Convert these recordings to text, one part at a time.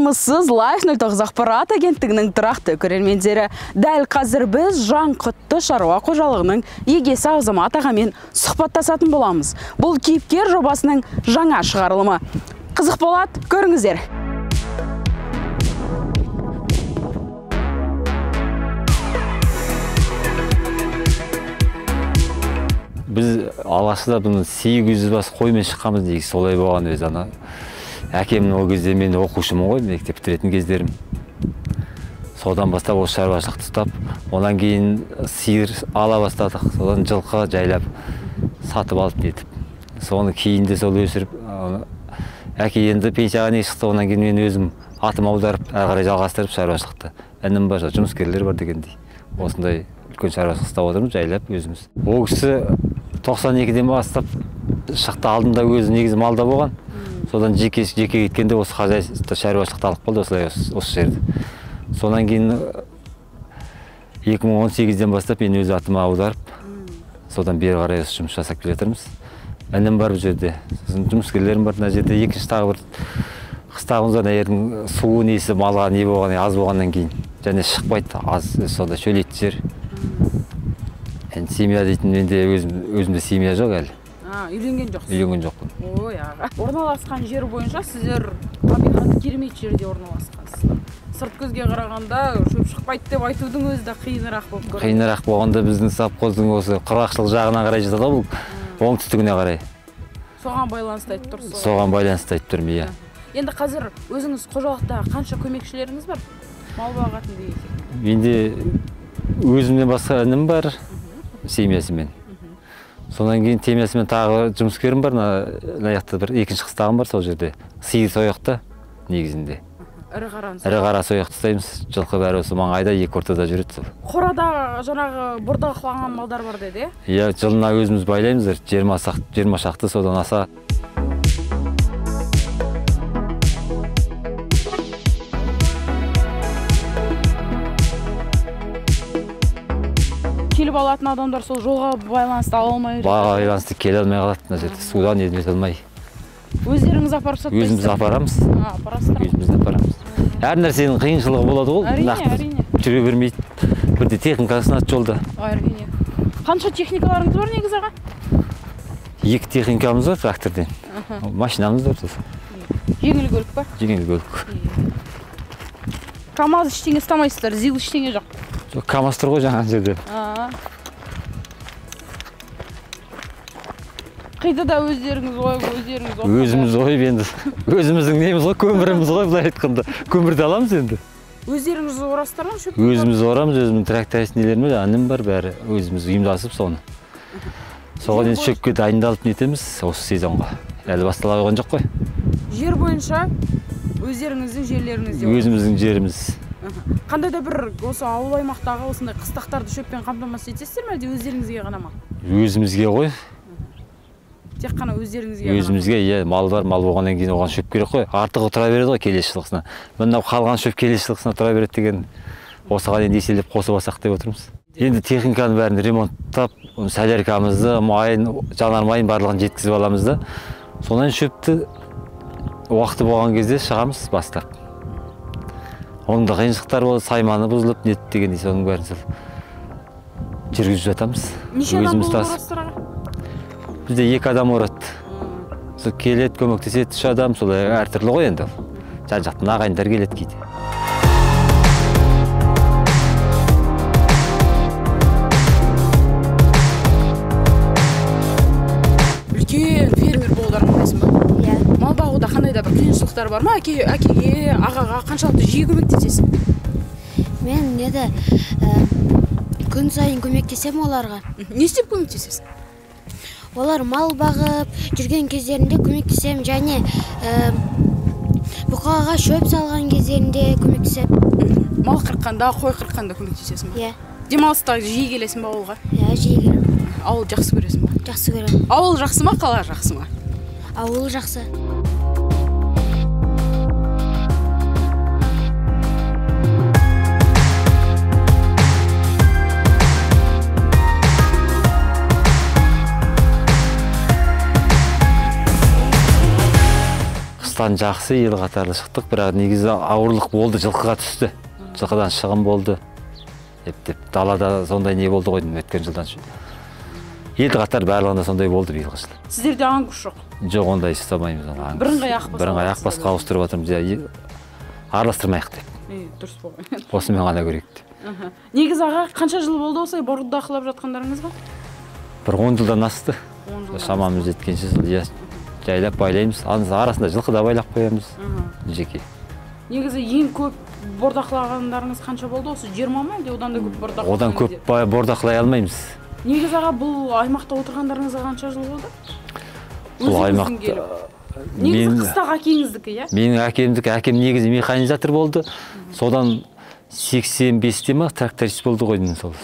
армысыз Life 09 ақпарат агенттігінің тұрақты көрермендері. Дәл қазір біз Жаңқұтты шаруа қожалығының егесі Азамат ағамен сұхбаттасатын боламыз. Бұл кейіпкер жобасының жаңа шығарылымы. Қызық болады, көріңіздер. Біз алғашында бұны 800 бас қоймен шыққанбыз дейік, солай болған өз ана. Әкемнің ол кезде мен оқушымын ғой, мектеп бітіретін кездерім. Содан бастап осы шаруашылықты ұстап, онан кейін сиыр ала бастадық, содан жылқы жайлап сатып алып нетіп. Соны кейінде сол өсіріп, әке енді пенсияға не шықты, онан кейін мен өзім атым аударып, әрі қарай жалғастырып шаруашылықты. Інім бар, жұмыскерлер бар дегендей. Осындай үлкен шаруашылық ұстап отырмыз, жайлап өзіміз. Ол кісі 92-ден бастап шықты, алдында өзі негізі малда болған. Содан жеке кеткенде осы хозяйство шаруашылықты алып қалды осылай осы жерді. Сонан кейін 2018-ден бастап мен өз атыма аударып, содан бері қарай осы жұмыс жасап келе жатырмыз. Інім бар бұл жерде, жұмыскерлерім бар мына жерде. Екінші тағы бір қыстағымызда әйердің суы несі малға не болған, аз болғаннан кейін және шықпайды, аз сонда шөлейтті жер. Семья дейтін менде өзімде семья жоқ әлі. Үйленген жоқсыз? Үйленген жоқпын. Ой, аға. Орналасқан жер бойынша сіздер табиғаты керемет жерде орналасқансыздар. Сырт көзге қарағанда шөп шықпайды деп айтудың өзі де қиынырақ болып көрінеді. Қиынырақ болғанда біздің совхоздың осы құрғақшылық жағына қарай жатады ғой, бұл оңтүстігіне қарай. Соған байланысты айтып тұрсыз? Соған байланысты айтып тұрмын, иә. Енді қазір өзіңіз қожалықта қанша көмекшілеріңіз бар? Мал бағатын деген. Менде өзімнен басқа інім бар, семьясымен. Сонан кейін темиясымен тағы жұмыскерім бар, наяқты бір екінші қыстағым бар сол жерде. Сиыр сояқта негізінде. Ірі қара сояқты ұстаймыз, жылқы бәрі осы маңайда екі ортада жүреді сол. Қорада жаңағы бордақыланған малдар бар деді? Иә, жылына өзіміз байлаймыздар, 20 шақты содан аса. Келіп алатын адамдар сол жолға байланысты ала алмай жүреді? Байланысты келе алмай қалады мына жерде, судан едмет алмай. Өздеріңіз апарып сатпайсыздар? Өзіміз апарамыз. Апарасыздар? Өзіміз апарамыз. Әр нәрсенің қиыншылығы болады ғой. Әрине. Жүре бермейді. Бірде техникасын ат жолда. Әрине. Қанша техникаларыңыз бар негіз аға? 2 техникамыз бар тракторден. Машинамыз бар. Жеңіл көлік па? Жеңіл көлік. КамАЗ ештеңе ұстамайсыздар, ЗИЛ ештеңе жоқ? Жоқ, КамАЗ тұр ғой жаңа жерде. Қидыда өздеріңіз ойып, Өзіміз ойып енді. Өзіміздің неміз ғой, көміріміз ғой, бұлай айтқанда. Көмірді аламыз енді. Өздеріңіз орастар ма шөп? Өзіміз орамыз, өзіміз тракторист нелеріміз, аным бар бәрі. Өзіміз ұйымдасып соны. Соған енді шөпке дайындалып нетеміз осы сезонға. Әлі бастала қойған жоқ қой. Жер бойынша өздеріңіздің жерлеріңізде? Өзіміздің жеріміз. Қандай да бір осы ауыл аймақтағы осындай қыстақтарды шөппен қамтамасыз етесіздер ме, әлде өздеріңізге ғана ма? Өзімізге ғой. Тек қана өздеріңізге? Өзімізге, иә, мал бар, мал болғаннан кейін оған шөп керек қой. Артығы тұра береді ғой келесі жылғысына. Мынау қалған шөп келесі жылғысына тұра береді деген осыған енді еселеп қосып алсақ деп отырмыз. Енді техниканың бәрін ремонттап, соляркамызды, майын, жанармайын барлығын жеткізіп аламыз да. Сонан шөпті уақыты болған кезде шығамыз бастап. Оның да қиыншылықтар болды, сайманы бұзылып, нет дегендей соның бәрін жүргізіп жатамыз. Неше адам болып орастыр аға? Бізде 2 адам орады. Сол келеді, көмектеседі, 3 адам, солай әртүрлі ғой енді. Жан-жақтан ағайындар келеді кейде. Үлкен фермер болуды армандайсың ба? Иә. Мал бағуда қандай да бір қиыншылықтар бар ма? Әкеге, ағаға қаншалықты жиі көмектесесің? Мен күн сайын көмектесем оларға. Не істеп көмектесесің? Олар мал бағып жүрген кездерінде көмектесем, және бұқаға шөп салған кездерінде көмектесем. Мал қырққанда, қой қырққанда көмектесесің ба? Иә. Демалыста жиі келесің ба ауылға? Иә, жиі келем. Ауыл жақсы көресің ба? Жақсы көрем. Ауыл жақсы ма, қала жақсы ма? Ауыл жақсы. аспан жақсы, ел қатарлы шықтық, бірақ негізі ауырлық болды, жылқыға түсті. Жылқыдан шығын болды. Ептеп, далада сондай не болды ғой, өткен жылдан. Ел қатар барлығында сондай болды биылғы жыл. Сіздерде аңгуш жоқ? Жоқ, ондай ұстамаймыз. Бірыңғай ақбасқа ауыстырып жатырмыз. Араластырмайық деп. Дұрыс болған. Осымен ғана көрейік деп. Негізі аға, қанша жыл болды осылай бордақылап жатқандарыңызға? Бір 10 жылдан асты. Шамамыз жеткенше жайлап байлаймыз. Арасында жылқы да байлап қоямыз. Жеке. Негізі ең көп бордақылағандарыңыз қанша болды? Осы 20 ма, әлде одан да көп бордақылағаныңыз? Одан көп бордақылай алмаймыз. Негізі аға, бұл аймақта отырғандарыңызға қанша жыл болды? Бұл аймақта негізі қыстағы әкеңіздікі, иә? Менің әкемдікі, әкем негізі механизатор болды. Содан 85-те ма тракторист болды ғой деймін сол.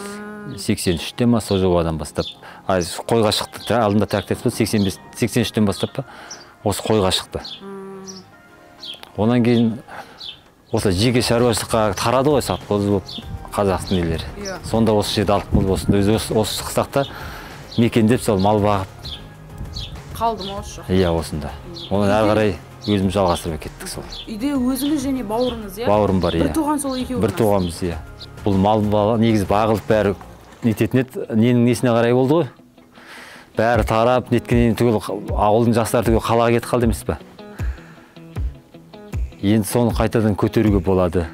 83-те ма сол жобадан бастап. Қойға шықты. Алдында тракторист болды, 83-тен бастап па осы қойға шықты. Онан кейін осы жеке шаруашылыққа тарады ғой, совхоз болып қазақтың нелері. Сонда осы жерді алып болды. Осы қыстақта мекендеп сол мал бағып қалды ма осы жоқ? Иә, осында. Оны әрі қарай өзіміз жалғастырып кеттік сол. Үйде өзіңіз және бауырыңыз, иә? Бауырым бар, иә. Бір туған сол екеуіңіз? Бір туғанбыз, иә. Бұл мал негізі бағылып бәрі нететін еді, ненің несіне қарай болды ғой. Бәрі тарап, неткеннен түгіл ауылдың жастары түгіл қалаға кетіп қалды емес пе? Енді соны қайтадан көтеруге болады.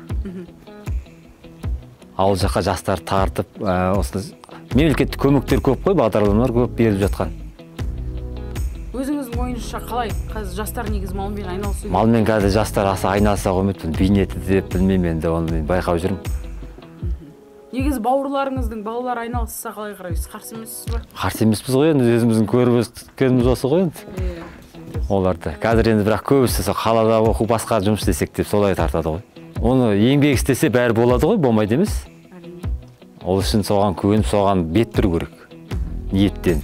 Ауыл жаққа жастар тартып, мемлекеттік көмектер көп қой, бағдарламалар көп беріліп жатқан. Өзіңіздің ойыңызша қалай? Қазір жастар негізі малмен айналысу? Малмен қазір жастар аса айналыса қоймайды, бейнеті деп білмеймін, енді оны мен байқап жүрмін. Негізі бауырларыңыздың балалары айналысса қалай қарайсыз? Қарсы емессіз ба? Қарсы емеспіз ғой, енді өзіміздің көріп өскеніміз осы ғой енді. Оларды. Қазір енді бірақ көбісі қалада оқу, басқа жұмыс істесек деп солай тартады ғой. Оны еңбек істесе бәрі болады ғой, болмайды емес. Ол үшін соған көніп, соған бет тұру керек. Ниеттен.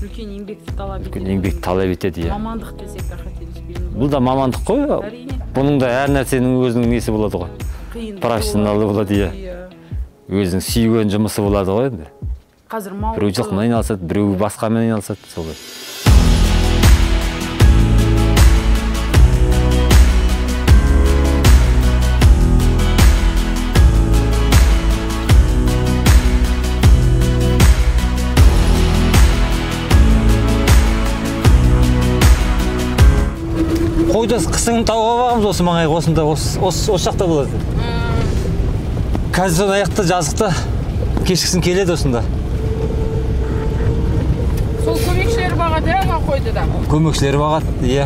Үлкен еңбекті талап етеді. Еңбекті талап етеді, иә. Мамандық десек те қателеспейміз. Бұл да мамандық қой. Әрине. Бұның да әр нәрсенің өзінің несі болады ғой. Профессионалы болады, иә. Өзінің сүйген жұмысы болады ғой енді. Қазір мал. Біреу жылқымен айналысады, біреу басқамен айналысады, солай. Қойды қысың тауға бағымыз осы маңайға, осында, осы жақта болады. Қазір соны аяқта жазықта кешкісін келеді осында. Сол көмекшілері бағады, аға қойды да? Көмекшілері бағады, иә.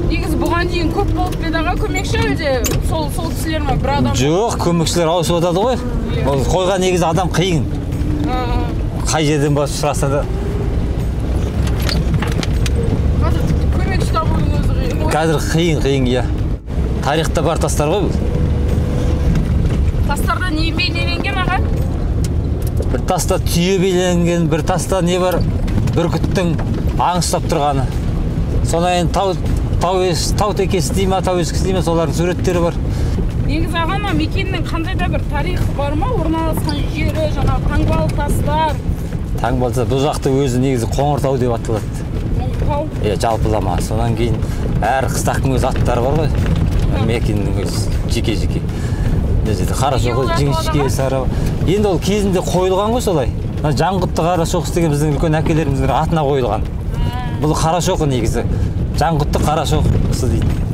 Негізі бұған дейін көп болып еді аға көмекші, әлде сол кісілер ме, бір адам? Жоқ, көмекшілер ауысып жатады ғой. Қойға негізі адам қиын. Қай жерден басып сұраса да. Қазір қиын, иә. Тарихта бар тастар ғой бұл. Тастарда не бейнеленген аға? Бір таста түйе бейнеленген, бір таста не бар, бүркіттің аңыстап тұрғаны. Сонайын тау текесі дей ма, тау ескісі дей ма, солардың суреттері бар. Негізі ағама мекеннің қандай да бір тарихы бар ма? Орналасқан жері, жаңа таңбалы тастар. Таңбалы тастар, бұл жақты өзі негізі Қоңыртау деп аталады. Жалпылама. Содан кейін әр қыстақтың өз аттары бар ғой. Мекеннің өз жеке-жеке. Қарашоқы, жіңішке, сары. Енді ол кезінде қойылған ғой солай. Жаңғұтты Қарашоқысы деген біздің үлкен әкелеріміздің атына қойылған. Бұл Қарашоқы негізі. Жаңғұтты Қарашоқысы дейді.